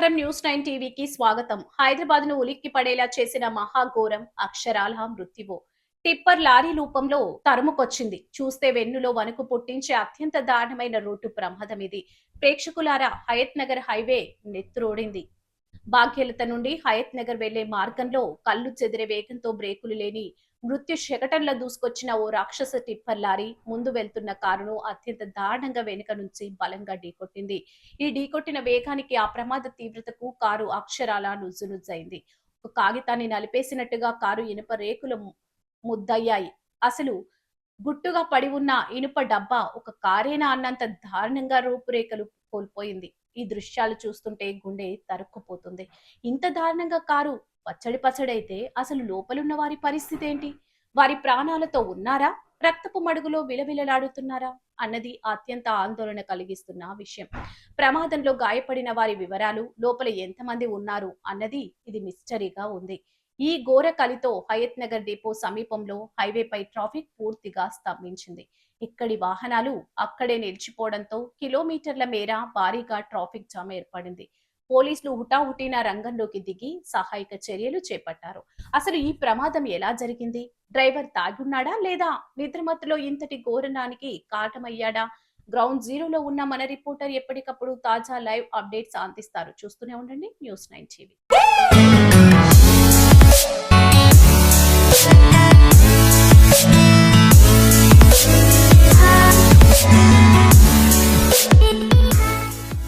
నమస్కారం న్యూస్ 9 టీవీకి స్వాగతం. హైదరాబాద్ ను ఉలిక్కి పడేలా చేసిన మహాఘోరం అక్షరాల మృత్యువు. టిప్పర్ లారీ రూపంలో తరుముకొచ్చింది. చూస్తే వెన్నులో వణుకు పుట్టించే అత్యంత దారుణమైన రోడ్డు ప్రమాదం ఇది. ప్రేక్షకులారా, హయత్ నగర్ హైవే నెత్తురోడింది. భాగ్యలత నుండి హయత్ నగర్ వెళ్లే మార్గంలో కళ్ళు చెదిరే వేగంతో బ్రేకులు లేని మృత్యు శకటంలో దూసుకొచ్చిన ఓ రాక్షస టిప్పర్ లారీ ముందు వెళ్తున్న కారును అత్యంత దారుణంగా వెనుక నుంచి బలంగా ఢీకొట్టింది. ఈ ఢీకొట్టిన వేగానికి, ఆ ప్రమాద తీవ్రతకు కారు అక్షరాల నుజ్జునుజ్జైంది. ఒక కాగితాన్ని నలిపేసినట్టుగా కారు ఇనుప రేకులు ముద్దయ్యాయి. అసలు గుట్టుగా పడి ఉన్న ఇనుప డబ్బా ఒక కారేనా అన్నంత దారుణంగా రూపురేఖలు కోల్పోయింది. ఈ దృశ్యాలు చూస్తుంటే గుండె తరుక్కుపోతుంది. ఇంత దారుణంగా కారు పచ్చడైతే అసలు లోపలున్న వారి పరిస్థితి ఏంటి? వారి ప్రాణాలతో ఉన్నారా, రక్తపు మడుగులో విలవిలలాడుతున్నారా అన్నది అత్యంత ఆందోళన కలిగిస్తున్న విషయం. ప్రమాదంలో గాయపడిన వారి వివరాలు, లోపల ఎంతమంది ఉన్నారు అన్నది ఇది మిస్టరీగా ఉంది. ఈ ఘోర కలితో హయత్ నగర్ డిపో సమీపంలో హైవేపై ట్రాఫిక్ పూర్తిగా స్తంభించింది. ఇక్కడి వాహనాలు అక్కడే నిలిచిపోవడంతో కిలోమీటర్ల మేర భారీగా ట్రాఫిక్ జామ్ ఏర్పడింది. పోలీసులు హుటాహుటిన రంగంలోకి దిగి సహాయక చర్యలు చేపట్టారు. అసలు ఈ ప్రమాదం ఎలా జరిగింది? డ్రైవర్ తాగున్నాడా లేదా నిద్రమత్తులో ఇంతటి ఘోరణానికి కారణమయ్యాడా? గ్రౌండ్ జీరోలో ఉన్న మన రిపోర్టర్ ఎప్పటికప్పుడు తాజా లైవ్ అప్డేట్స్ అందిస్తారు. చూస్తూనే ఉండండి న్యూస్ 9 టీవీ. Ah